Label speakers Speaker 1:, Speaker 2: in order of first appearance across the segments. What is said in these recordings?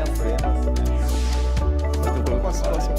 Speaker 1: até a frente. Muito bom com a situação.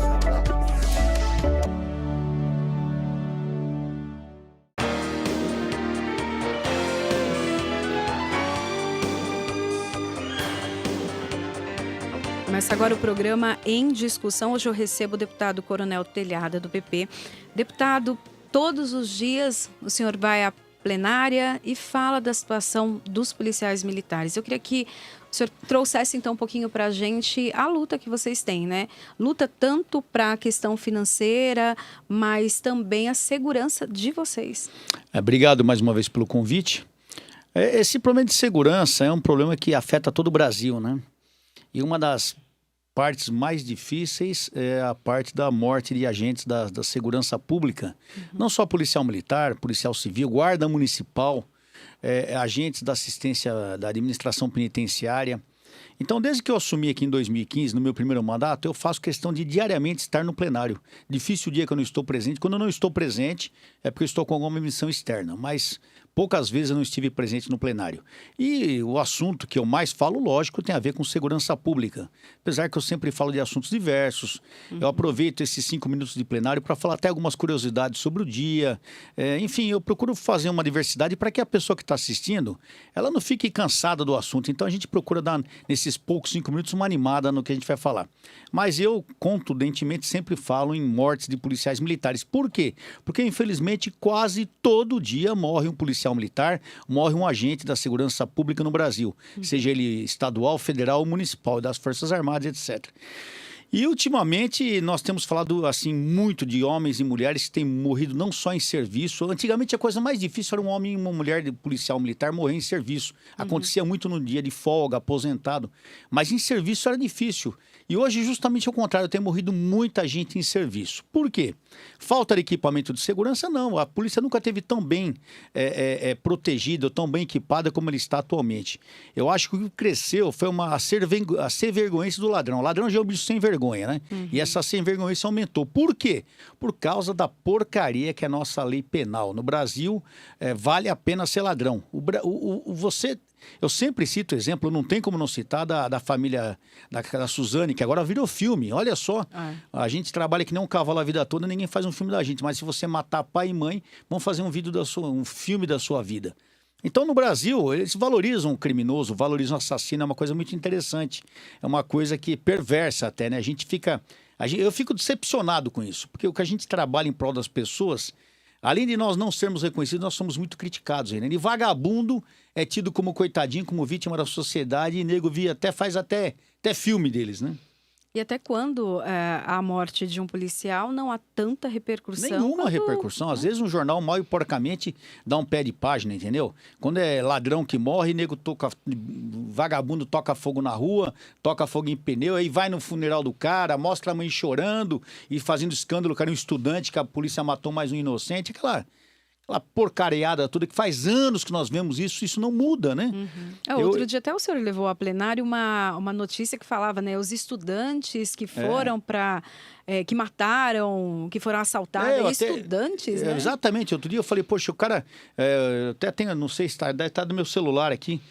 Speaker 2: Começa agora o programa Em Discussão. Hoje eu recebo o deputado Coronel Telhada, do PP. Deputado, todos os dias o senhor vai à plenária e fala da situação dos policiais militares. Eu queria que o senhor trouxesse então um pouquinho para a gente a luta que vocês têm, né? Luta tanto para a questão financeira, mas também a segurança de vocês.
Speaker 3: Obrigado mais uma vez pelo convite. Esse problema de segurança é um problema que afeta todo o Brasil, né? E uma das partes mais difíceis é a parte da morte de agentes da segurança pública. Não só policial militar, policial civil, guarda municipal, agentes da assistência da administração penitenciária. Então, desde que eu assumi aqui em 2015, no meu primeiro mandato, eu faço questão de diariamente estar no plenário. Difícil o dia que eu não estou presente. Quando eu não estou presente, é porque eu estou com alguma missão externa, mas poucas vezes eu não estive presente no plenário. E o assunto que eu mais falo, lógico, tem a ver com segurança pública. Apesar que eu sempre falo de assuntos diversos, eu aproveito esses 5 minutos de plenário para falar até algumas curiosidades sobre o dia. Enfim, eu procuro fazer uma diversidade para que a pessoa que está assistindo, ela não fique cansada do assunto. Então a gente procura dar, nesses poucos 5 minutos, uma animada no que a gente vai falar. Mas eu, contundentemente, sempre falo em mortes de policiais militares. Por quê? Porque, infelizmente, quase todo dia morre um policial militar, morre um agente da segurança pública no Brasil, seja ele estadual, federal ou municipal, das Forças Armadas, etc. E ultimamente nós temos falado assim muito de homens e mulheres que têm morrido não só em serviço. Antigamente a coisa mais difícil era um homem e uma mulher de policial militar morrer em serviço. Acontecia muito no dia de folga, aposentado. Mas em serviço era difícil. E hoje justamente ao contrário, tem morrido muita gente em serviço. Por quê? Falta de equipamento de segurança? Não. A polícia nunca esteve tão bem protegida, tão bem equipada como ele está atualmente. Eu acho que o que cresceu foi a ser vergonhice do ladrão. O ladrão já é um bicho sem vergonha, né? E essa sem vergonha aumentou. Por quê? Por causa da porcaria que é a nossa lei penal. No Brasil, vale a pena ser ladrão. Eu sempre cito o exemplo, não tem como não citar da família da Suzane, que agora virou filme. Olha só, a gente trabalha que nem um cavalo a vida toda, ninguém faz um filme da gente. Mas se você matar pai e mãe, vão fazer um filme da sua vida. Então, no Brasil, eles valorizam o criminoso, valorizam o assassino, é uma coisa muito interessante. É uma coisa que perversa até, né? Eu fico decepcionado com isso, porque o que a gente trabalha em prol das pessoas, além de nós não sermos reconhecidos, nós somos muito criticados ainda. E vagabundo é tido como coitadinho, como vítima da sociedade, e nego faz até filme deles, né?
Speaker 2: E até quando a morte de um policial não há tanta repercussão?
Speaker 3: Nenhuma repercussão. Às vezes um jornal mal e porcamente dá um pé de página, entendeu? Quando é ladrão que morre, vagabundo toca fogo na rua, toca fogo em pneu, aí vai no funeral do cara, mostra a mãe chorando e fazendo escândalo, cara, um estudante que a polícia matou mais um inocente, aquela porcariada toda, que faz anos que nós vemos isso não muda, né?
Speaker 2: Outro dia até o senhor levou a plenário uma notícia que falava, né? Os estudantes que foram que mataram, que foram assaltados, estudantes, né?
Speaker 3: Exatamente. Outro dia eu falei, poxa, o cara, até tem, não sei se deve estar no meu celular aqui,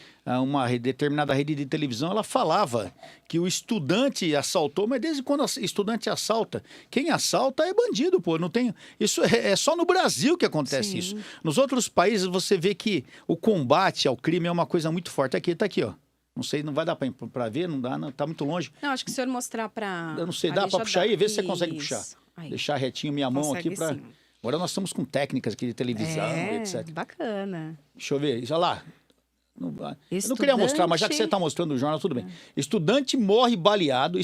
Speaker 3: uma determinada rede de televisão, ela falava que o estudante assaltou, mas desde quando o estudante assalta? Quem assalta é bandido, pô. Não tem... Isso é só no Brasil que acontece isso. Nos outros países você vê que o combate ao crime é uma coisa muito forte. Aqui, tá aqui, ó. Não sei, não vai dar para ver, não dá, não, tá muito longe.
Speaker 2: Não, acho que o senhor mostrar para...
Speaker 3: Eu não sei, dá para puxar aí? Vê se você consegue puxar.
Speaker 2: Aí.
Speaker 3: Deixar retinho minha mão aqui para... Agora nós estamos com técnicas aqui de televisão, etc.
Speaker 2: Bacana.
Speaker 3: Deixa eu ver, olha lá. Eu não queria mostrar, mas já que você está mostrando o jornal, tudo bem. Estudante morre baleado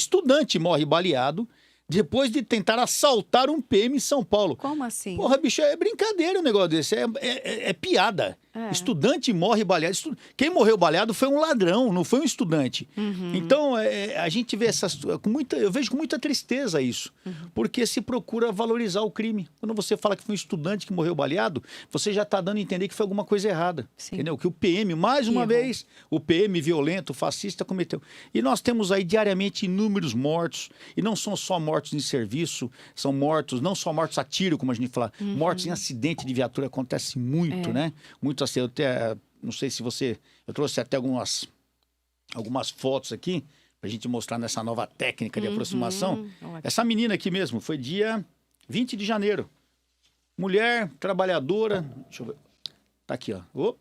Speaker 3: depois de tentar assaltar um PM em São Paulo.
Speaker 2: Como assim?
Speaker 3: Porra, bicho, é brincadeira um negócio desse, é piada. Estudante morre baleado. Quem morreu baleado foi um ladrão, não foi um estudante. Então, a gente vê eu vejo com muita tristeza isso, porque se procura valorizar o crime. Quando você fala que foi um estudante que morreu baleado, você já está dando a entender que foi alguma coisa errada. Entendeu? Que o PM, mais uma vez, o PM violento, fascista, cometeu. E nós temos aí diariamente inúmeros mortos, e não são só mortos em serviço, são mortos, não só mortos a tiro, como a gente fala, mortos em acidente de viatura, acontece muito, né? Muito assim, eu não sei se você... Eu trouxe até algumas fotos aqui, pra gente mostrar nessa nova técnica de aproximação.
Speaker 2: Ótimo.
Speaker 3: Essa menina aqui mesmo, foi dia 20 de janeiro. Mulher, trabalhadora, deixa eu ver, tá aqui, ó.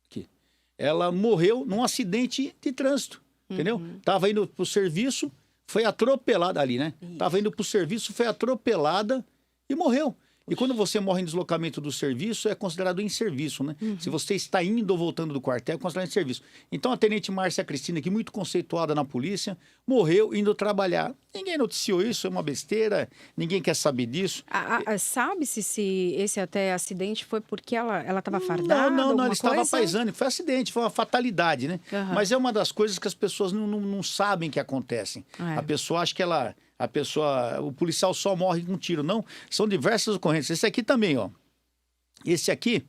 Speaker 3: Aqui. Ela morreu num acidente de trânsito, entendeu? Tava indo pro serviço, foi atropelada ali, né? Tava indo pro serviço, foi atropelada e morreu. E quando você morre em deslocamento do serviço, é considerado em serviço, né? Se você está indo ou voltando do quartel, é considerado em serviço. Então, a tenente Márcia Cristina, aqui muito conceituada na polícia, morreu indo trabalhar. Ninguém noticiou isso, é uma besteira, ninguém quer saber disso.
Speaker 2: Sabe-se se esse até acidente foi porque ela estava fardada?
Speaker 3: Não,
Speaker 2: alguma
Speaker 3: ela estava
Speaker 2: coisa?
Speaker 3: paisando, foi acidente, foi uma fatalidade, né?
Speaker 2: Aham.
Speaker 3: Mas é uma das coisas que as pessoas não sabem que acontecem.
Speaker 2: É.
Speaker 3: A pessoa acha que o policial só morre com tiro. Não, são diversas ocorrências. Esse aqui também, ó. Esse aqui,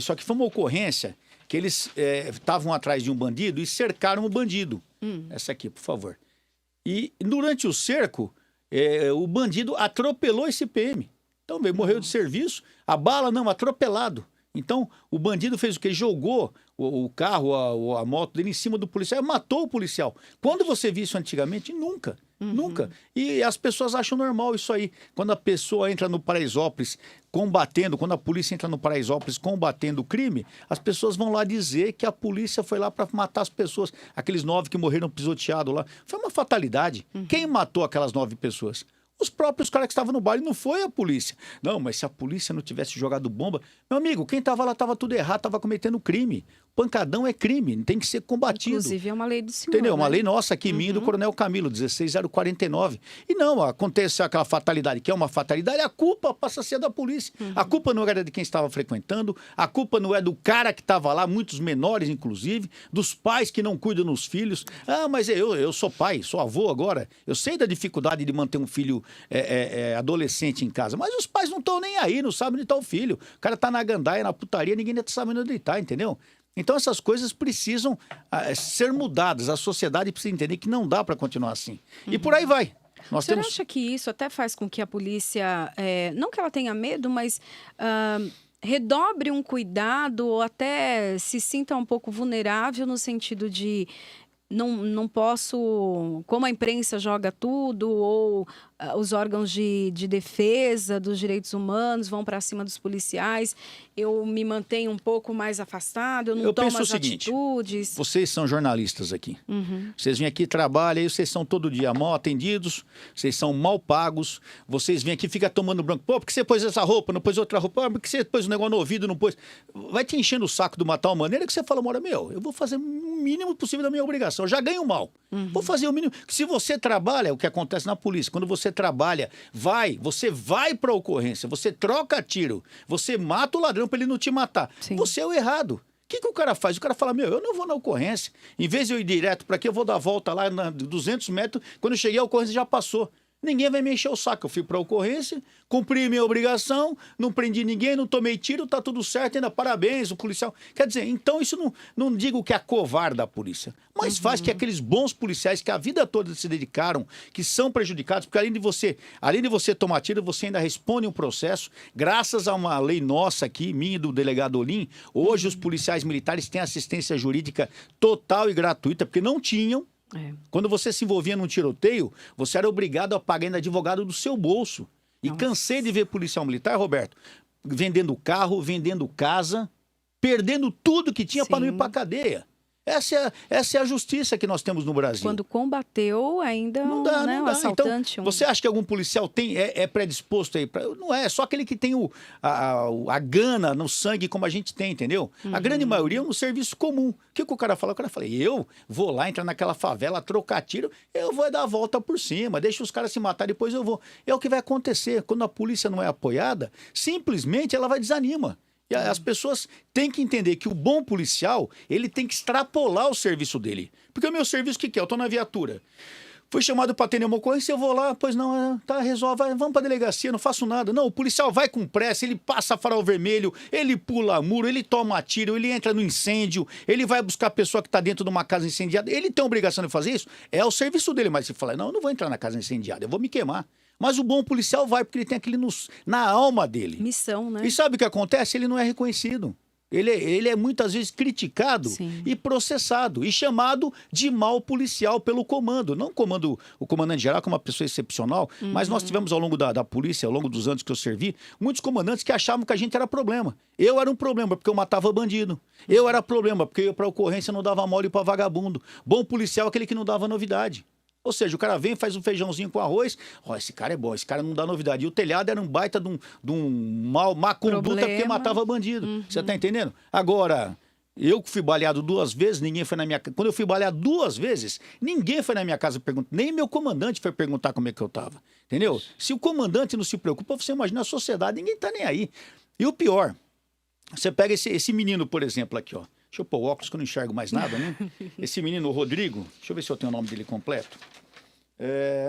Speaker 3: só que foi uma ocorrência que eles estavam atrás de um bandido e cercaram o bandido. Essa aqui, por favor. E durante o cerco, o bandido atropelou esse PM. Então, morreu de serviço, a bala não, atropelado. Então, o bandido fez o quê? Jogou o carro, a moto dele em cima do policial e matou o policial. Quando você viu isso antigamente? Nunca. Nunca. E as pessoas acham normal isso aí. Quando a pessoa entra no Paraisópolis quando a polícia entra no Paraisópolis combatendo o crime, as pessoas vão lá dizer que a polícia foi lá para matar as pessoas. Aqueles 9 que morreram pisoteados lá. Foi uma fatalidade. Quem matou aquelas 9 pessoas? Os próprios caras que estavam no baile, não foi a polícia. Não, mas se a polícia não tivesse jogado bomba... Meu amigo, quem estava lá estava tudo errado, estava cometendo crime. Pancadão é crime, tem que ser combatido.
Speaker 2: Inclusive é uma lei do senhor,
Speaker 3: Entendeu? Uma
Speaker 2: né?
Speaker 3: lei nossa aqui, minha e do Coronel Camilo, 16049. E não, acontece aquela fatalidade, que é uma fatalidade, a culpa passa a ser da polícia. A culpa não era de quem estava frequentando, a culpa não é do cara que estava lá, muitos menores inclusive, dos pais que não cuidam dos filhos. Ah, mas eu sou pai, sou avô agora, eu sei da dificuldade de manter um filho adolescente em casa, mas os pais não estão nem aí, não sabem onde está o filho. O cara está na gandaia, na putaria, ninguém está sabendo onde ele está, entendeu? Então essas coisas precisam ser mudadas. A sociedade precisa entender que não dá para continuar assim. E por aí vai.
Speaker 2: Você acha que isso até faz com que a polícia, não que ela tenha medo, mas redobre um cuidado ou até se sinta um pouco vulnerável no sentido de não posso, como a imprensa joga tudo, ou os órgãos de defesa dos direitos humanos vão para cima dos policiais, eu me mantenho um pouco mais afastado, eu não tomo as atitudes.
Speaker 3: Vocês são jornalistas aqui. Vocês vêm aqui, trabalham, aí vocês são todo dia mal atendidos, vocês são mal pagos, vocês vêm aqui e ficam tomando branco. Pô, por que você pôs essa roupa, não pôs outra roupa? Por que você pôs um negócio no ouvido, não pôs? Vai te enchendo o saco de uma tal maneira que você fala, eu vou fazer o mínimo possível da minha obrigação. Eu já ganho mal. Vou fazer o mínimo. Se você trabalha, o que acontece na polícia, quando você trabalha, você vai para a ocorrência, você troca tiro, você mata o ladrão para ele não te matar.
Speaker 2: Sim.
Speaker 3: Você é o errado. O que o cara faz? O cara fala, eu não vou na ocorrência. Em vez de eu ir direto para aqui, eu vou dar a volta lá 200 metros. Quando eu cheguei, a ocorrência já passou. Ninguém vai me encher o saco. Eu fui para a ocorrência, cumpri minha obrigação, não prendi ninguém, não tomei tiro, tá tudo certo, ainda parabéns, o policial. Quer dizer, então isso não digo que é covarde da polícia, mas faz que aqueles bons policiais que a vida toda se dedicaram, que são prejudicados, porque além de você tomar tiro, você ainda responde um processo. Graças a uma lei nossa aqui, minha e do delegado Olim, hoje os policiais militares têm assistência jurídica total e gratuita, porque não tinham. Quando você se envolvia num tiroteio, você era obrigado a pagar ainda advogado do seu bolso. E cansei de ver policial militar, Roberto, vendendo carro, vendendo casa, perdendo tudo que tinha para não ir para a cadeia. Essa é a justiça que nós temos no Brasil.
Speaker 2: Quando combateu, ainda
Speaker 3: não dá.
Speaker 2: O assaltante...
Speaker 3: Então, você acha que algum policial é predisposto aí? Não é, só aquele que tem a gana no sangue como a gente tem, entendeu? A grande maioria é um serviço comum. O que o cara fala? O cara fala, eu vou lá, entrar naquela favela, trocar tiro, eu vou dar a volta por cima, deixa os caras se matar, depois eu vou. É o que vai acontecer. Quando a polícia não é apoiada, simplesmente ela vai desanimar. E as pessoas têm que entender que o bom policial, ele tem que extrapolar o serviço dele. Porque o meu serviço, o que é? Eu estou na viatura. Fui chamado para atender uma ocorrência, eu vou lá, pois não, tá, resolve, vamos para a delegacia, não faço nada. Não, o policial vai com pressa, ele passa farol vermelho, ele pula muro, ele toma tiro, ele entra no incêndio, ele vai buscar a pessoa que está dentro de uma casa incendiada. Ele tem a obrigação de fazer isso? É o serviço dele, mas você fala, não, eu não vou entrar na casa incendiada, eu vou me queimar. Mas o bom policial vai, porque ele tem aquilo na alma dele.
Speaker 2: Missão, né?
Speaker 3: E sabe o que acontece? Ele não é reconhecido. Ele é muitas vezes criticado
Speaker 2: Sim.
Speaker 3: e processado e chamado de mal policial pelo comando. Não o comandante geral, que é uma pessoa excepcional, mas nós tivemos ao longo da polícia, ao longo dos anos que eu servi, muitos comandantes que achavam que a gente era problema. Eu era um problema porque eu matava bandido. Eu era problema porque eu ia pra ocorrência não dava mole pra vagabundo. Bom policial é aquele que não dava novidade. Ou seja, o cara vem, faz um feijãozinho com arroz. Ó, esse cara é bom, esse cara não dá novidade. E o telhado era um baita de um má conduta porque matava bandido. Você tá entendendo? Agora, eu que fui baleado 2 vezes, ninguém foi na minha casa. Quando eu fui baleado 2 vezes, ninguém foi na minha casa perguntar. Nem meu comandante foi perguntar como é que eu tava. Entendeu? Se o comandante não se preocupa, você imagina a sociedade, ninguém tá nem aí. E o pior, você pega esse menino, por exemplo, aqui, ó. Deixa eu pôr o óculos que eu não enxergo mais nada, né? Esse menino, o Rodrigo, deixa eu ver se eu tenho o nome dele completo.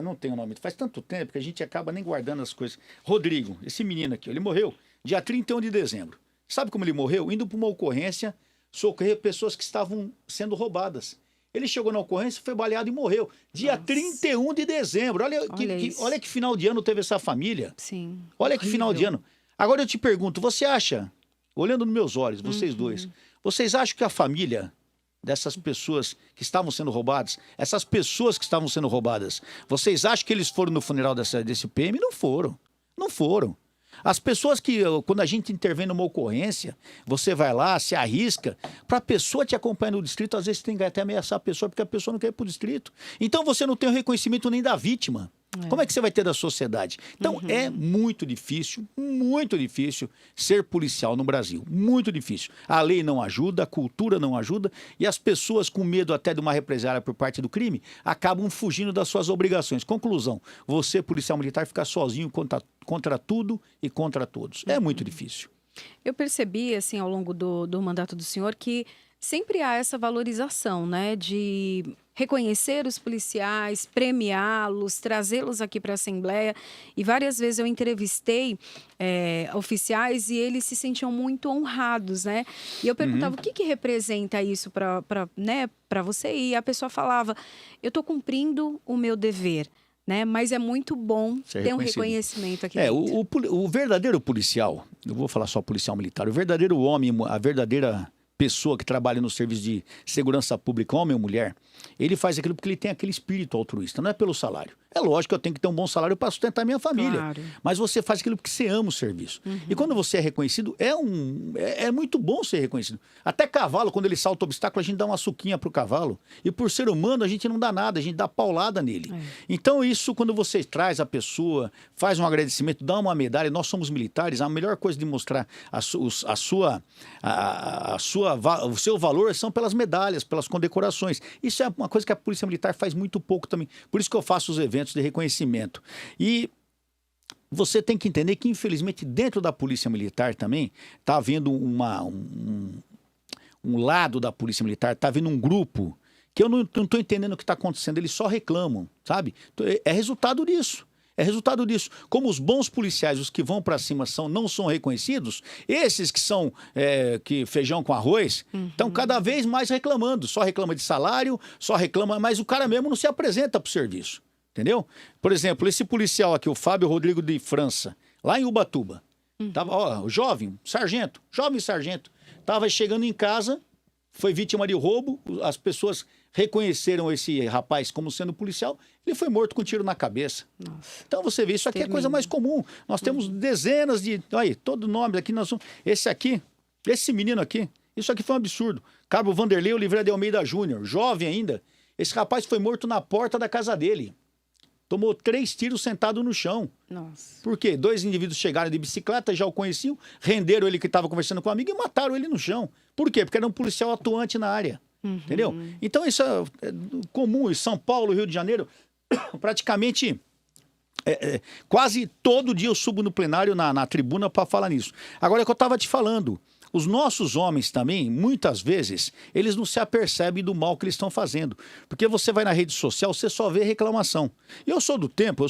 Speaker 3: Não tenho o nome. Faz tanto tempo que a gente acaba nem guardando as coisas. Rodrigo, esse menino aqui, ele morreu dia 31 de dezembro. Sabe como ele morreu? Indo para uma ocorrência socorrer pessoas que estavam sendo roubadas. Ele chegou na ocorrência, foi baleado e morreu. Dia
Speaker 2: Nossa.
Speaker 3: 31 de dezembro. Olha que final de ano teve essa família.
Speaker 2: Sim.
Speaker 3: Olha que final de ano. Agora eu te pergunto, você acha, olhando nos meus olhos, vocês dois, vocês acham que a família dessas pessoas que estavam sendo roubadas, essas pessoas que estavam sendo roubadas, vocês acham que eles foram no funeral desse PM? Não foram. Não foram. As pessoas que, quando a gente intervém numa ocorrência, você vai lá, se arrisca, para a pessoa te acompanhar no distrito, às vezes tem que até ameaçar a pessoa, porque a pessoa não quer ir para o distrito. Então você não tem o reconhecimento nem da vítima. Como é que você vai ter da sociedade? Então é muito difícil ser policial no Brasil. Muito difícil. A lei não ajuda, a cultura não ajuda e as pessoas com medo até de uma represália por parte do crime acabam fugindo das suas obrigações. Conclusão, você, policial militar, fica sozinho contra tudo e contra todos. É muito difícil.
Speaker 2: Eu percebi, assim, ao longo do mandato do senhor, que sempre há essa valorização, né, de reconhecer os policiais, premiá-los, trazê-los aqui para a Assembleia. E várias vezes eu entrevistei oficiais e eles se sentiam muito honrados, né? E eu perguntava o que representa isso para você? E a pessoa falava, eu estou cumprindo o meu dever. Né? Mas é muito bom ter um reconhecimento aqui dentro.
Speaker 3: O verdadeiro policial, eu vou falar só policial militar, o verdadeiro homem, a verdadeira pessoa que trabalha no serviço de segurança pública, homem ou mulher, ele faz aquilo porque ele tem aquele espírito altruísta, não é pelo salário. É lógico que eu tenho que ter um bom salário para sustentar minha família,
Speaker 2: Claro.
Speaker 3: Mas você faz aquilo porque você ama o serviço. E quando você é reconhecido, é muito bom ser reconhecido. Até cavalo, quando ele salta o obstáculo, a gente dá uma suquinha pro cavalo. E por ser humano, a gente não dá nada, a gente dá paulada nele. Então isso, quando você traz a pessoa, faz um agradecimento, dá uma medalha, nós somos militares, a melhor coisa de mostrar o seu valor são pelas medalhas, pelas condecorações. Isso é uma coisa que a Polícia Militar faz muito pouco também. Por isso que eu faço os eventos de reconhecimento. E você tem que entender que, infelizmente, dentro da Polícia Militar também está havendo um lado da Polícia Militar, está havendo um grupo que eu não estou entendendo o que está acontecendo. Eles só reclamam, sabe? É resultado disso. É resultado disso. Como os bons policiais, os que vão para cima, não são reconhecidos, esses que são que feijão com arroz, estão cada vez mais reclamando. Só reclama de salário, só reclama, mas o cara mesmo não se apresenta para o serviço. Entendeu? Por exemplo, esse policial aqui, o Fábio Rodrigo de França, lá em Ubatuba, tava, jovem sargento, estava chegando em casa, foi vítima de roubo, as pessoas reconheceram esse rapaz como sendo policial, ele foi morto com um tiro na cabeça. Nossa. Então você vê, isso aqui é coisa mais comum. Nós temos dezenas de... Aí, todo nome aqui, esse menino aqui, isso aqui foi um absurdo. Cabo Vanderlei Oliveira de Almeida Júnior, jovem ainda, esse rapaz foi morto na porta da casa dele. Tomou 3 tiros sentado no chão.
Speaker 2: Nossa.
Speaker 3: Por quê? 2 indivíduos chegaram de bicicleta, já o conheciam, renderam ele que estava conversando com um amigo e mataram ele no chão. Por quê? Porque era um policial atuante na área. Entendeu? Então isso é comum. Em São Paulo, Rio de Janeiro, praticamente quase todo dia eu subo no plenário, na tribuna, para falar nisso. Agora é que eu estava te falando. Os nossos homens também, muitas vezes, eles não se apercebem do mal que eles estão fazendo. Porque você vai na rede social, você só vê reclamação. E eu sou do tempo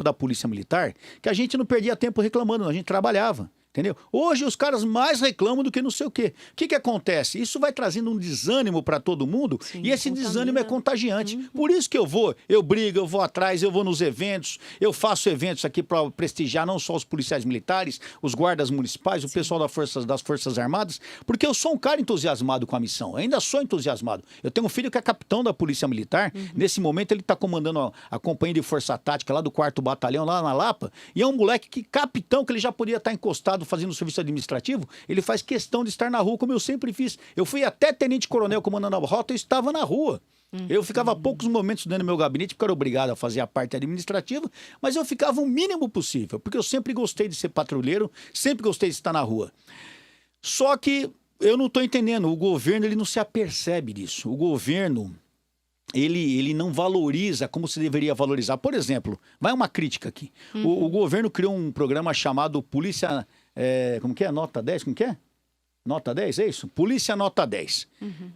Speaker 3: da Polícia Militar, que a gente não perdia tempo reclamando, a gente trabalhava. Entendeu? Hoje os caras mais reclamam do que não sei o quê. O que acontece? Isso vai trazendo um desânimo para todo mundo. Sim, e esse desânimo é contagiante. Por isso que eu brigo, eu vou atrás, eu vou nos eventos, eu faço eventos aqui para prestigiar não só os policiais militares, os guardas municipais, o pessoal das Forças Armadas, porque eu sou um cara entusiasmado com a missão. Eu ainda sou entusiasmado. Eu tenho um filho que é capitão da Polícia Militar. Nesse momento ele está comandando a companhia de Força Tática lá do 4º Batalhão, lá na Lapa. E é um moleque que capitão, que ele já podia estar encostado fazendo serviço administrativo, ele faz questão de estar na rua, como eu sempre fiz. Eu fui até tenente-coronel comandando a rota, eu estava na rua. Eu ficava poucos momentos dentro do meu gabinete, porque eu era obrigado a fazer a parte administrativa, mas eu ficava o mínimo possível, porque eu sempre gostei de ser patrulheiro, sempre gostei de estar na rua. Só que eu não estou entendendo, o governo ele não se apercebe disso. O governo, ele não valoriza como se deveria valorizar. Por exemplo, vai uma crítica aqui. O governo criou um programa chamado Polícia... como que é? Nota 10? Como que é? Nota 10, é isso? Polícia Nota 10.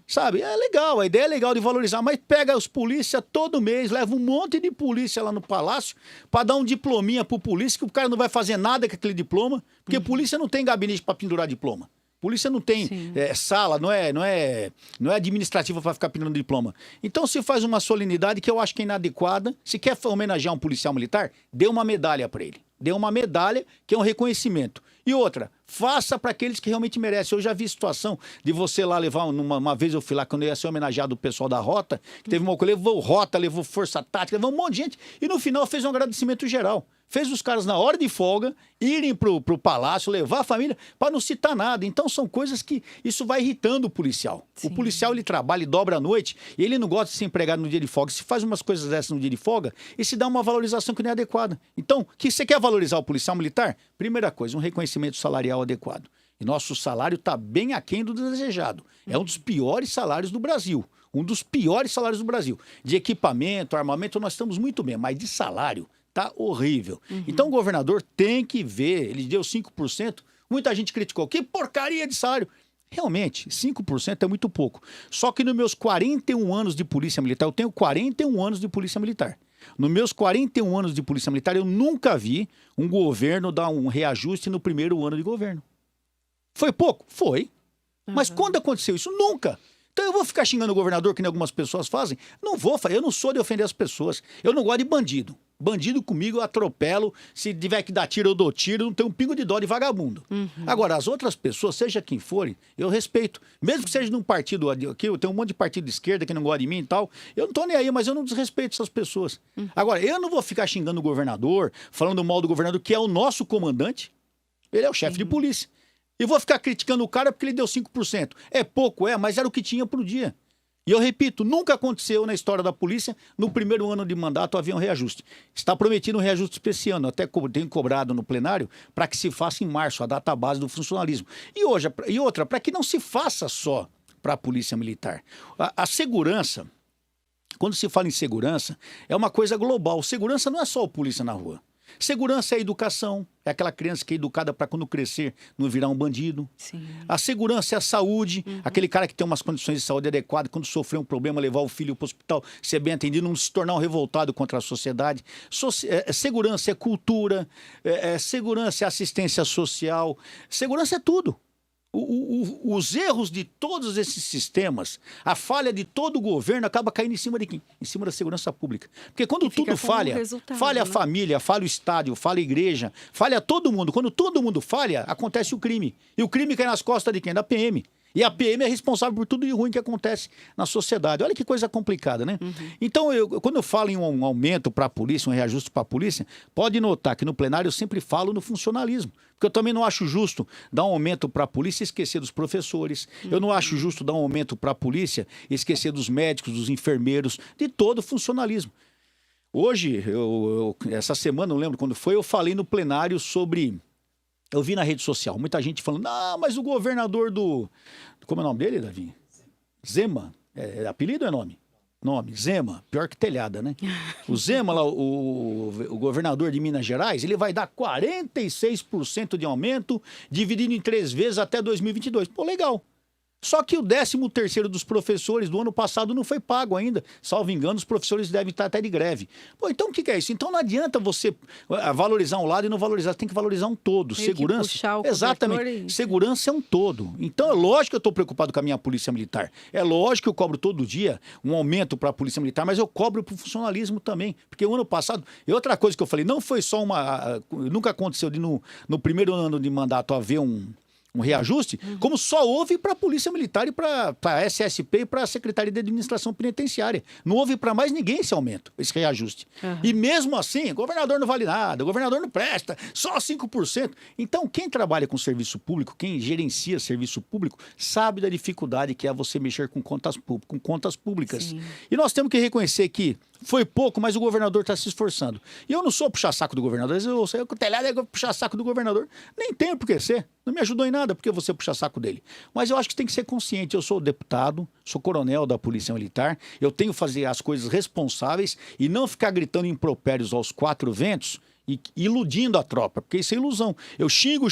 Speaker 3: Sabe? É legal, a ideia é legal de valorizar, mas pega os polícia todo mês, leva um monte de polícia lá no palácio para dar um diplominha pro polícia, que o cara não vai fazer nada com aquele diploma, porque polícia não tem gabinete para pendurar diploma. Polícia não tem sala, não é administrativa para ficar pendurando diploma. Então se faz uma solenidade que eu acho que é inadequada. Se quer homenagear um policial militar, dê uma medalha para ele. Dê uma medalha, que é um reconhecimento. E outra, faça para aqueles que realmente merecem. Eu já vi situação de você lá levar, uma vez eu fui lá, quando eu ia ser homenageado o pessoal da Rota, que teve uma coisa, levou Rota, levou Força Tática, levou um monte de gente, e no final fez um agradecimento geral. Fez os caras, na hora de folga, irem pro palácio, levar a família, para não citar nada. Então são coisas que isso vai irritando o policial. Sim. O policial, ele trabalha e dobra à noite, e ele não gosta de ser empregado no dia de folga. Se faz umas coisas dessas no dia de folga, e se dá uma valorização que não é adequada. Então, que você quer valorizar o policial militar? Primeira coisa, um reconhecimento salarial adequado. E nosso salário está bem aquém do desejado. É um dos piores salários do Brasil. Um dos piores salários do Brasil. De equipamento, armamento, nós estamos muito bem, mas de salário tá horrível. Então o governador tem que ver, ele deu 5%, muita gente criticou, que porcaria de salário. Realmente, 5% é muito pouco. Só que nos meus 41 anos de polícia militar, eu tenho 41 anos de polícia militar. Nos meus 41 anos de polícia militar, eu nunca vi um governo dar um reajuste no primeiro ano de governo. Foi pouco? Foi. Mas quando aconteceu isso? Nunca. Então eu vou ficar xingando o governador, que nem algumas pessoas fazem? Não vou, eu não sou de ofender as pessoas. Eu não gosto de bandido. Bandido comigo eu atropelo, se tiver que dar tiro eu dou tiro, não tenho um pingo de dó de vagabundo. Agora, as outras pessoas, seja quem forem, eu respeito. Mesmo que seja de um partido aqui, eu tenho um monte de partido de esquerda que não gosta de mim e tal, eu não tô nem aí, mas eu não desrespeito essas pessoas. Agora, eu não vou ficar xingando o governador, falando mal do governador, que é o nosso comandante, ele é o chefe de polícia. E vou ficar criticando o cara porque ele deu 5%. É pouco, mas era o que tinha pro dia. E eu repito, nunca aconteceu na história da polícia, no primeiro ano de mandato havia um reajuste. Está prometido um reajuste para esse ano, até tenho cobrado no plenário, para que se faça em março, a data base do funcionalismo. E outra, para que não se faça só para a polícia militar. A segurança, quando se fala em segurança, é uma coisa global. Segurança não é só o polícia na rua. Segurança é a educação, é aquela criança que é educada para quando crescer não virar um bandido. Sim. A segurança é a saúde, aquele cara que tem umas condições de saúde adequadas, quando sofrer um problema, levar o filho para o hospital, ser bem atendido, não se tornar um revoltado contra a sociedade. Segurança é cultura, segurança é assistência social, segurança é tudo. Os erros de todos esses sistemas, a falha de todo o governo acaba caindo em cima de quem? Em cima da segurança pública. Porque quando tudo falha, falha a família, falha o estádio, falha a igreja, falha todo mundo. Quando todo mundo falha, acontece o crime. E o crime cai nas costas de quem? Da PM. E a PM é responsável por tudo de ruim que acontece na sociedade. Olha que coisa complicada, né? Então, quando eu falo em um aumento para a polícia, um reajuste para a polícia, pode notar que no plenário eu sempre falo no funcionalismo. Porque eu também não acho justo dar um aumento para a polícia e esquecer dos professores. Eu não acho justo dar um aumento para a polícia e esquecer dos médicos, dos enfermeiros, de todo o funcionalismo. Hoje, essa semana, não lembro quando foi, eu falei no plenário sobre... Eu vi na rede social, muita gente falando, mas o governador como é o nome dele, Davi? Zema. É apelido ou é nome? Nome, Zema. Pior que telhada, né? O Zema, lá, o governador de Minas Gerais, ele vai dar 46% de aumento, dividido em 3 vezes até 2022. Pô, legal. Só que o 13º dos professores do ano passado não foi pago ainda. Salvo engano, os professores devem estar até de greve. Pô, então o que é isso? Então não adianta você valorizar um lado e não valorizar. Você tem que valorizar um todo.
Speaker 2: Meio
Speaker 3: Segurança.
Speaker 2: que puxar o
Speaker 3: Exatamente.
Speaker 2: cobertor e-
Speaker 3: Segurança é um todo. Então é lógico que eu estou preocupado com a minha polícia militar. É lógico que eu cobro todo dia um aumento para a polícia militar, mas eu cobro para o funcionalismo também. Porque o ano passado. E outra coisa que eu falei, não foi só uma. Nunca aconteceu de no primeiro ano de mandato haver um reajuste, como só houve para a Polícia Militar e para a SSP e para a Secretaria de Administração Penitenciária. Não houve para mais ninguém esse aumento, esse reajuste. E mesmo assim, governador não vale nada, governador não presta, só 5%. Então, quem trabalha com serviço público, quem gerencia serviço público, sabe da dificuldade que é você mexer com contas públicas.
Speaker 2: Sim.
Speaker 3: E nós temos que reconhecer que foi pouco, mas o governador está se esforçando. E eu não sou puxar-saco do governador. Eu sei que o telhado é puxar-saco do governador. Nem tenho por que ser. Não me ajudou em nada porque você puxar-saco dele. Mas eu acho que tem que ser consciente. Eu sou deputado, sou coronel da Polícia Militar. Eu tenho que fazer as coisas responsáveis e não ficar gritando impropérios aos 4 ventos e iludindo a tropa, porque isso é ilusão. Eu xingo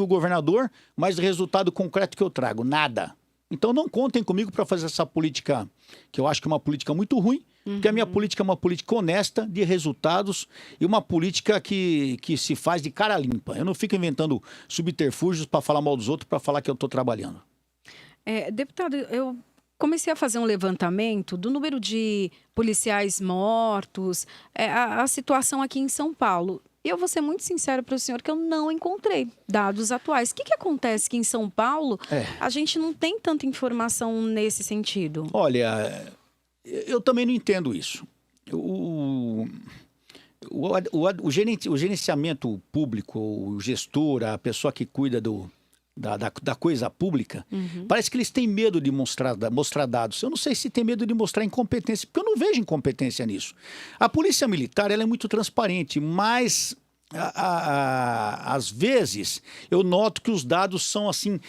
Speaker 3: o governador, mas o resultado concreto que eu trago, nada. Então não contem comigo para fazer essa política, que eu acho que é uma política muito ruim, porque a minha política é uma política honesta, de resultados, e uma política que se faz de cara limpa. Eu não fico inventando subterfúgios para falar mal dos outros, para falar que eu estou trabalhando.
Speaker 2: Deputado, eu comecei a fazer um levantamento do número de policiais mortos, a situação aqui em São Paulo. E eu vou ser muito sincera para o senhor que eu não encontrei dados atuais. O que acontece que em São Paulo a gente não tem tanta informação nesse sentido?
Speaker 3: Olha, eu também não entendo isso. O gerenciamento público, o gestor, a pessoa que cuida da coisa pública, parece que eles têm medo de mostrar dados. Eu não sei se tem medo de mostrar incompetência, porque eu não vejo incompetência nisso. A polícia militar ela é muito transparente, mas às vezes eu noto que os dados são assim,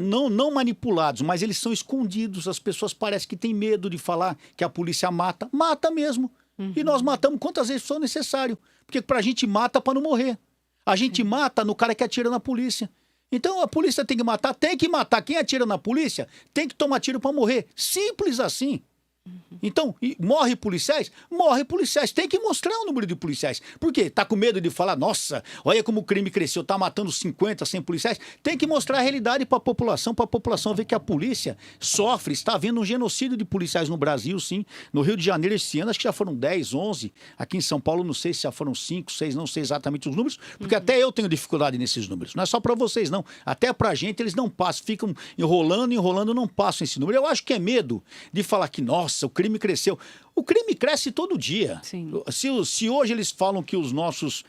Speaker 3: não manipulados, mas eles são escondidos. As pessoas parecem que têm medo de falar que a polícia mata mesmo. E nós matamos quantas vezes for necessário, porque pra gente mata para não morrer. A gente mata no cara que atira na polícia. Então a polícia tem que matar. Quem atira na polícia tem que tomar tiro para morrer. Simples assim. Então, morre policiais? Morre policiais. Tem que mostrar o número de policiais. Por quê? Tá com medo de falar, nossa, olha como o crime cresceu, tá matando 50, 100 policiais. Tem que mostrar a realidade para a população ver que a polícia sofre. Está havendo um genocídio de policiais no Brasil, sim. No Rio de Janeiro, esse ano, acho que já foram 10, 11. Aqui em São Paulo, não sei se já foram 5, 6, não sei exatamente os números, porque até eu tenho dificuldade nesses números. Não é só para vocês, não. Até pra gente, eles não passam, ficam enrolando, não passam esse número. Eu acho que é medo de falar que, nossa, o crime cresceu. O crime cresce todo dia.
Speaker 2: Sim.
Speaker 3: Se hoje eles falam que os nossos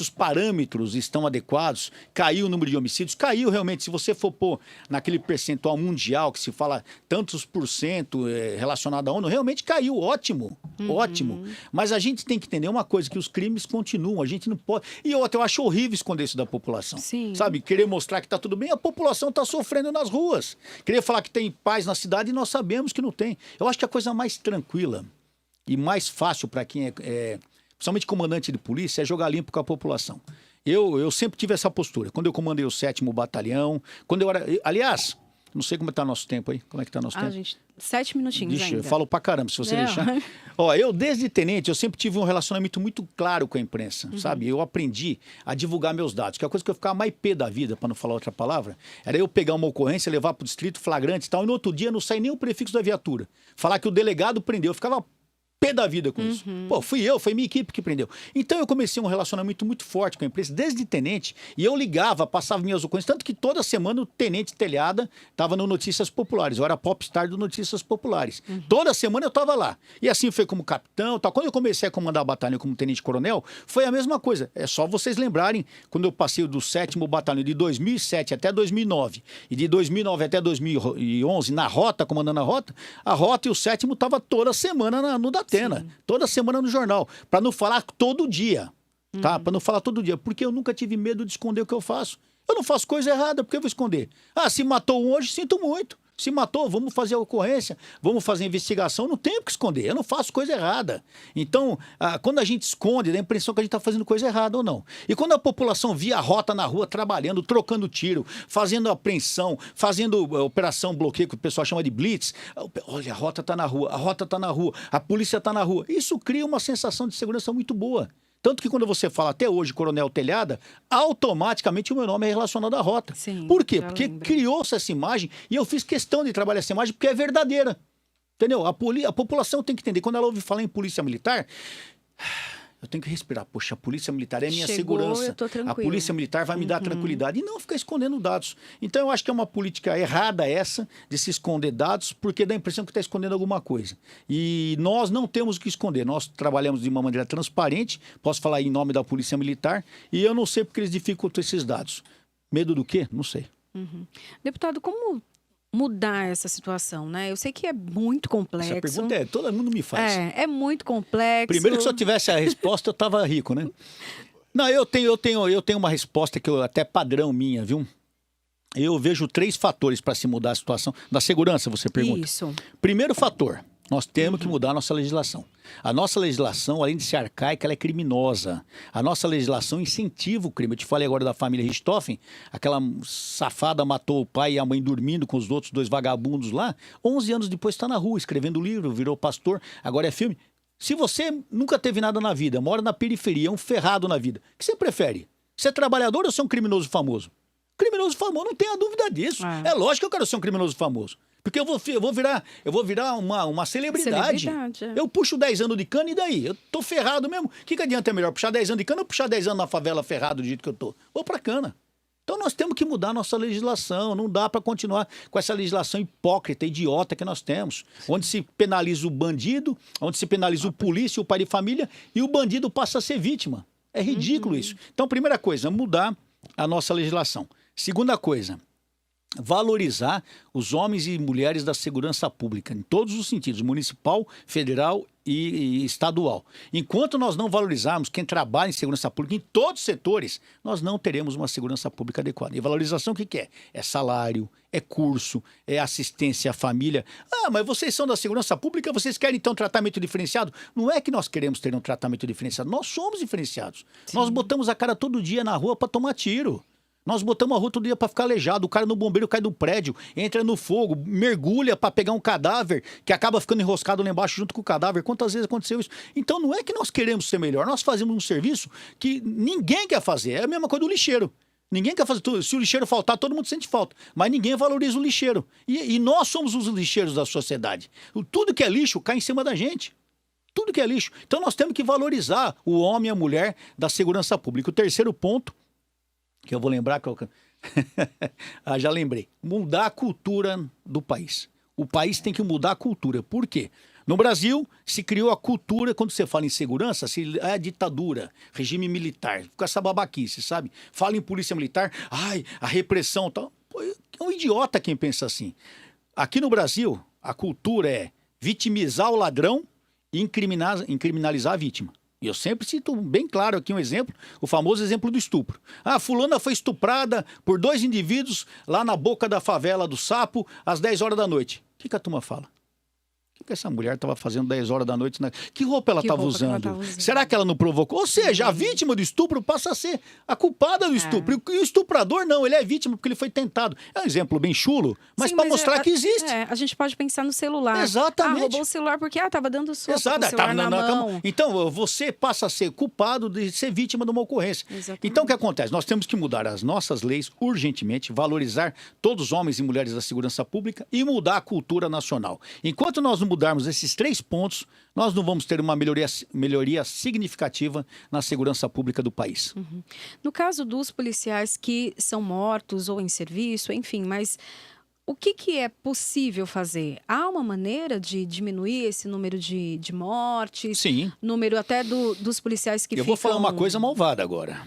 Speaker 3: parâmetros estão adequados, caiu o número de homicídios, caiu realmente. Se você for pôr naquele percentual mundial que se fala tantos por cento relacionado à ONU, realmente caiu. Ótimo, ótimo. Mas a gente tem que entender uma coisa, que os crimes continuam, a gente não pode... E outra, eu acho horrível esconder isso da população.
Speaker 2: Sim.
Speaker 3: Sabe, querer mostrar que está tudo bem, a população está sofrendo nas ruas. Querer falar que tem paz na cidade e nós sabemos que não tem. Eu acho que a coisa mais tranquila e mais fácil para quem principalmente comandante de polícia, é jogar limpo com a população. Eu sempre tive essa postura. Quando eu comandei o 7º Batalhão, quando eu era... Aliás, não sei como está nosso tempo aí. Como é que está nosso tempo?
Speaker 2: Gente, 7 minutinhos
Speaker 3: Vixe,
Speaker 2: ainda.
Speaker 3: eu falo pra caramba, se você
Speaker 2: Não.
Speaker 3: deixar. Ó, eu desde tenente, eu sempre tive um relacionamento muito claro com a imprensa, sabe? Eu aprendi a divulgar meus dados, que é a coisa que eu ficava mais pé da vida, para não falar outra palavra, era eu pegar uma ocorrência, levar pro distrito flagrante e tal, e no outro dia não sair nem o prefixo da viatura. Falar que o delegado prendeu, eu ficava pé da vida com isso. Pô, foi minha equipe que prendeu. Então eu comecei um relacionamento muito forte com a imprensa, desde tenente, e eu ligava, passava minhas ocorrências, tanto que toda semana o tenente Telhada estava no Notícias Populares, eu era popstar do Notícias Populares. Toda semana eu estava lá. E assim foi como capitão, tal. Quando eu comecei a comandar a batalha como tenente-coronel, foi a mesma coisa. É só vocês lembrarem, quando eu passei do 7º Batalhão de 2007 até 2009, e de 2009 até 2011, na rota, comandando a rota e o 7º estava toda semana no Datena, toda semana no jornal, para não falar todo dia, tá? Para não falar todo dia, porque eu nunca tive medo de esconder o que eu faço. Eu não faço coisa errada, por que eu vou esconder? Ah, se matou um hoje, sinto muito. Se matou, vamos fazer a ocorrência, vamos fazer a investigação. Não tenho o que esconder, eu não faço coisa errada. Então, quando a gente esconde, dá a impressão que a gente está fazendo coisa errada ou não. E quando a população via a rota na rua trabalhando, trocando tiro, fazendo apreensão, fazendo operação bloqueio, que o pessoal chama de blitz, olha, a rota está na rua, a polícia está na rua. Isso cria uma sensação de segurança muito boa. Tanto que quando você fala até hoje Coronel Telhada, automaticamente o meu nome é relacionado à rota.
Speaker 2: Sim,
Speaker 3: por quê?
Speaker 2: já
Speaker 3: Porque
Speaker 2: lembro.
Speaker 3: criou-se essa imagem e eu fiz questão de trabalhar essa imagem porque é verdadeira. Entendeu? A população tem que entender. Quando ela ouve falar em polícia militar, eu tenho que respirar. Poxa, a polícia militar é minha
Speaker 2: Chegou,
Speaker 3: segurança.
Speaker 2: eu tô tranquila.
Speaker 3: A polícia militar vai me dar tranquilidade. E não ficar escondendo dados. Então eu acho que é uma política errada essa, de se esconder dados, porque dá a impressão que está escondendo alguma coisa. E nós não temos o que esconder. Nós trabalhamos de uma maneira transparente, posso falar em nome da polícia militar, e eu não sei porque eles dificultam esses dados. Medo do quê? Não sei.
Speaker 2: Deputado, como mudar essa situação, né? Eu sei que é muito complexo.
Speaker 3: Essa pergunta todo mundo me faz.
Speaker 2: É muito complexo.
Speaker 3: Primeiro que se eu tivesse a resposta, eu tava rico, né? Não, eu tenho uma resposta que até padrão minha, viu? Eu vejo 3 fatores para se mudar a situação. Da segurança, você pergunta.
Speaker 2: Isso.
Speaker 3: Primeiro fator, nós temos que mudar a nossa legislação. A nossa legislação, além de ser arcaica, ela é criminosa. A nossa legislação incentiva o crime. Eu te falei agora da família Richthofen, aquela safada matou o pai e a mãe dormindo com os outros 2 vagabundos lá. 11 anos depois está na rua, escrevendo livro, virou pastor, agora é filme. Se você nunca teve nada na vida, mora na periferia, é um ferrado na vida, o que você prefere? Ser trabalhador ou ser um criminoso famoso? Criminoso famoso, não tenha dúvida disso. É lógico que eu quero ser um criminoso famoso. Porque eu vou virar uma celebridade. Eu puxo 10 anos de cana e daí? Eu tô ferrado mesmo. O que adianta? É melhor puxar 10 anos de cana ou puxar 10 anos na favela ferrado do jeito que eu tô? Vou pra cana. Então nós temos que mudar a nossa legislação. Não dá para continuar com essa legislação hipócrita, idiota que nós temos. Onde se penaliza o bandido, onde se penaliza o polícia, o pai de família, e o bandido passa a ser vítima. É ridículo isso. Então, primeira coisa, mudar a nossa legislação. Segunda coisa, valorizar os homens e mulheres da segurança pública, em todos os sentidos, municipal, federal e estadual. Enquanto nós não valorizarmos quem trabalha em segurança pública, em todos os setores, nós não teremos uma segurança pública adequada. E valorização o que é? É salário, é curso, é assistência à família. Ah, mas vocês são da segurança pública, vocês querem então tratamento diferenciado? Não é que nós queremos ter um tratamento diferenciado, nós somos diferenciados. Sim. Nós botamos a cara todo dia na rua para tomar tiro. Nós botamos a rua todo dia para ficar aleijado. O cara no bombeiro cai do prédio, entra no fogo, mergulha para pegar um cadáver que acaba ficando enroscado lá embaixo junto com o cadáver. Quantas vezes aconteceu isso? Então não é que nós queremos ser melhor. Nós fazemos um serviço que ninguém quer fazer. É a mesma coisa do lixeiro. Ninguém quer fazer tudo. Se o lixeiro faltar, todo mundo sente falta. Mas ninguém valoriza o lixeiro. E nós somos os lixeiros da sociedade. Tudo que é lixo cai em cima da gente. Tudo que é lixo. Então nós temos que valorizar o homem e a mulher da segurança pública. O terceiro ponto, que eu vou lembrar que eu... já lembrei. Mudar a cultura do país. O país tem que mudar a cultura. Por quê? No Brasil, se criou a cultura, quando você fala em segurança, é a ditadura, regime militar. Fica essa babaquice, sabe? Fala em polícia militar, ai, a repressão e tal. Pô, é um idiota quem pensa assim. Aqui no Brasil, a cultura é vitimizar o ladrão e incriminalizar a vítima. E eu sempre cito bem claro aqui um exemplo, o famoso exemplo do estupro. Ah, fulana foi estuprada por 2 indivíduos lá na boca da favela do Sapo às 10 horas da noite. O que a turma fala? O que essa mulher estava fazendo 10 horas da noite? Que roupa ela estava usando? Será que ela não provocou? Ou seja, a vítima do estupro passa a ser a culpada do estupro. E o estuprador não, ele é vítima porque ele foi tentado. É um exemplo bem chulo, mas para mostrar que existe.
Speaker 2: A gente pode pensar no celular.
Speaker 3: Exatamente.
Speaker 2: Ah, roubou o celular porque estava dando soco
Speaker 3: Exato,
Speaker 2: com o celular na mão.
Speaker 3: Então, você passa a ser culpado de ser vítima de uma ocorrência.
Speaker 2: Exatamente.
Speaker 3: Então, o que acontece? Nós temos que mudar as nossas leis urgentemente, valorizar todos os homens e mulheres da segurança pública e mudar a cultura nacional. Enquanto nós não mudarmos esses 3 pontos, nós não vamos ter uma melhoria significativa na segurança pública do país.
Speaker 2: Uhum. No caso dos policiais que são mortos ou em serviço, enfim, mas o que é possível fazer? Há uma maneira de diminuir esse número de mortes?
Speaker 3: Sim.
Speaker 2: Número até dos policiais que
Speaker 3: Eu vou falar uma coisa malvada agora.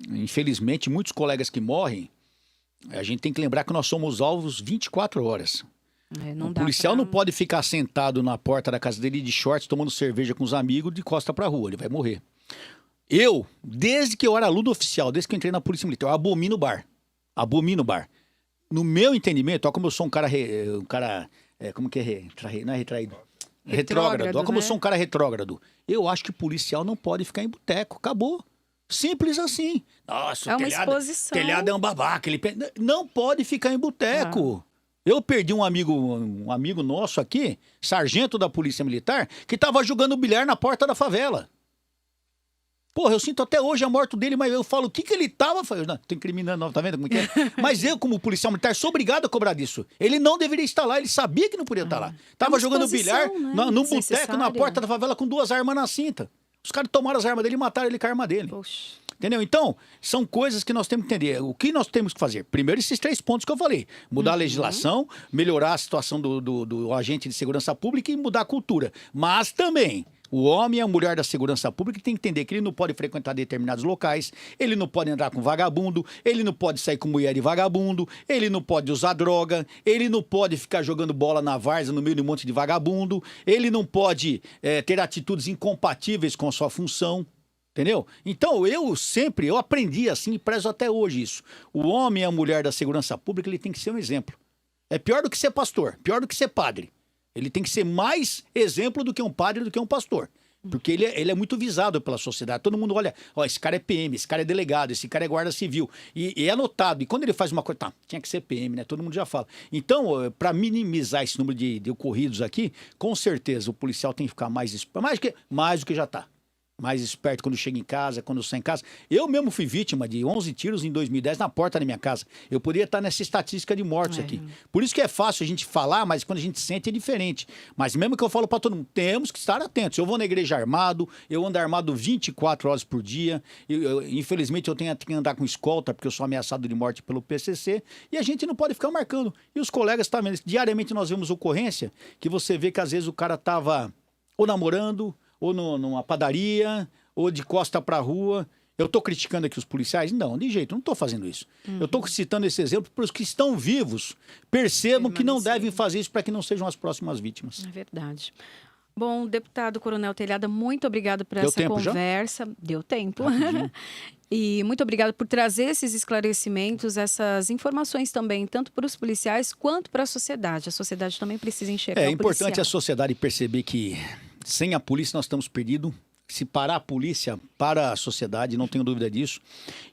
Speaker 3: Infelizmente, muitos colegas que morrem, a gente tem que lembrar que nós somos alvos 24 horas. O policial não pode ficar sentado na porta da casa dele de shorts, tomando cerveja com os amigos, de costa pra rua, ele vai morrer. Desde que eu era aluno oficial, desde que eu entrei na Polícia Militar, eu abomino bar. Abomino bar. no meu entendimento, ó, como eu sou um cara, como que é? Não é retraído. Retrógrado. Ó, como eu sou um cara retrógrado. Eu acho que policial não pode ficar em boteco. Acabou. Simples assim. Nossa,
Speaker 2: É uma exposição.
Speaker 3: telhado é um babaca. Não pode ficar em boteco. Eu perdi um amigo nosso aqui, sargento da Polícia Militar, que tava jogando bilhar na porta da favela. Porra, eu sinto até hoje a morte dele, mas eu falo, o que ele tava fazendo? Não, tô incriminando, não, tá vendo como que é? Mas eu, como policial militar, sou obrigado a cobrar disso. Ele não deveria estar lá, ele sabia que não podia estar lá. Tava jogando bilhar,
Speaker 2: né?
Speaker 3: num boteco, na porta da favela, com 2 armas na cinta. Os caras tomaram as armas dele e mataram ele com a arma dele.
Speaker 2: Poxa.
Speaker 3: Entendeu? Então, são coisas que nós temos que entender. O que nós temos que fazer? Primeiro, esses 3 pontos que eu falei. Mudar a legislação, melhorar a situação do agente de segurança pública e mudar a cultura. Mas também, o homem e a mulher da segurança pública tem que entender que ele não pode frequentar determinados locais, ele não pode andar com vagabundo, ele não pode sair com mulher de vagabundo, ele não pode usar droga, ele não pode ficar jogando bola na várzea no meio de um monte de vagabundo, ele não pode ter atitudes incompatíveis com a sua função. Entendeu? Então, eu aprendi assim e prezo até hoje isso. O homem e a mulher da segurança pública, ele tem que ser um exemplo. É pior do que ser pastor, pior do que ser padre. Ele tem que ser mais exemplo do que um padre, do que um pastor. Porque ele é muito visado pela sociedade. Todo mundo olha, ó, esse cara é PM, esse cara é delegado, esse cara é guarda civil. E é notado. E quando ele faz uma coisa, tá, tinha que ser PM, né? Todo mundo já fala. Então, para minimizar esse número de ocorridos aqui, com certeza o policial tem que ficar mais do que já está. Mais esperto quando chega em casa, quando sai em casa. Eu mesmo fui vítima de 11 tiros em 2010 na porta da minha casa. Eu poderia estar nessa estatística de mortes aqui. Por isso que é fácil a gente falar, mas quando a gente sente é diferente. Mas mesmo que eu falo para todo mundo, temos que estar atentos. Eu vou na igreja armado, eu ando armado 24 horas por dia. Infelizmente eu tenho que andar com escolta, porque eu sou ameaçado de morte pelo PCC. E a gente não pode ficar marcando. E os colegas também. Diariamente nós vemos ocorrência que você vê que às vezes o cara estava ou namorando, ou numa padaria, ou de costa pra rua. Eu tô criticando aqui os policiais? Não, de jeito, não tô fazendo isso. Eu tô citando esse exemplo para os que estão vivos percebam que não devem fazer isso para que não sejam as próximas vítimas.
Speaker 2: É verdade. Bom, deputado Coronel Telhada, muito obrigado por essa conversa. Deu tempo. E muito obrigado por trazer esses esclarecimentos, essas informações também, tanto para os policiais quanto para a sociedade. A sociedade também precisa enxergar o policial.
Speaker 3: É importante a sociedade perceber que sem a polícia nós estamos perdidos. Se parar a polícia, para a sociedade, não tenho dúvida disso.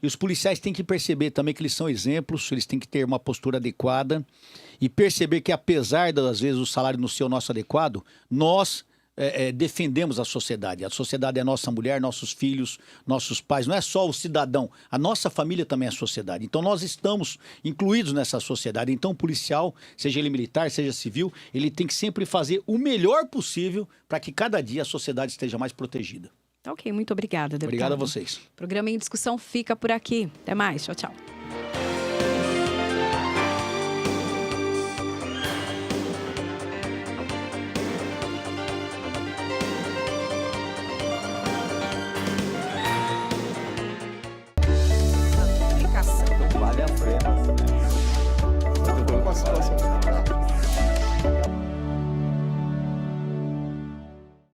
Speaker 3: E os policiais têm que perceber também que eles são exemplos, eles têm que ter uma postura adequada e perceber que apesar das vezes o salário não ser o nosso adequado, nós defendemos a sociedade. A sociedade é nossa mulher, nossos filhos, nossos pais. Não é só o cidadão. A nossa família também é a sociedade. Então nós estamos incluídos nessa sociedade. Então o policial, seja ele militar, seja civil, ele tem que sempre fazer o melhor possível para que cada dia a sociedade esteja mais protegida.
Speaker 2: Ok, muito obrigada, deputado.
Speaker 3: Obrigado a vocês.
Speaker 2: O programa Em Discussão fica por aqui. Até mais. Tchau, tchau.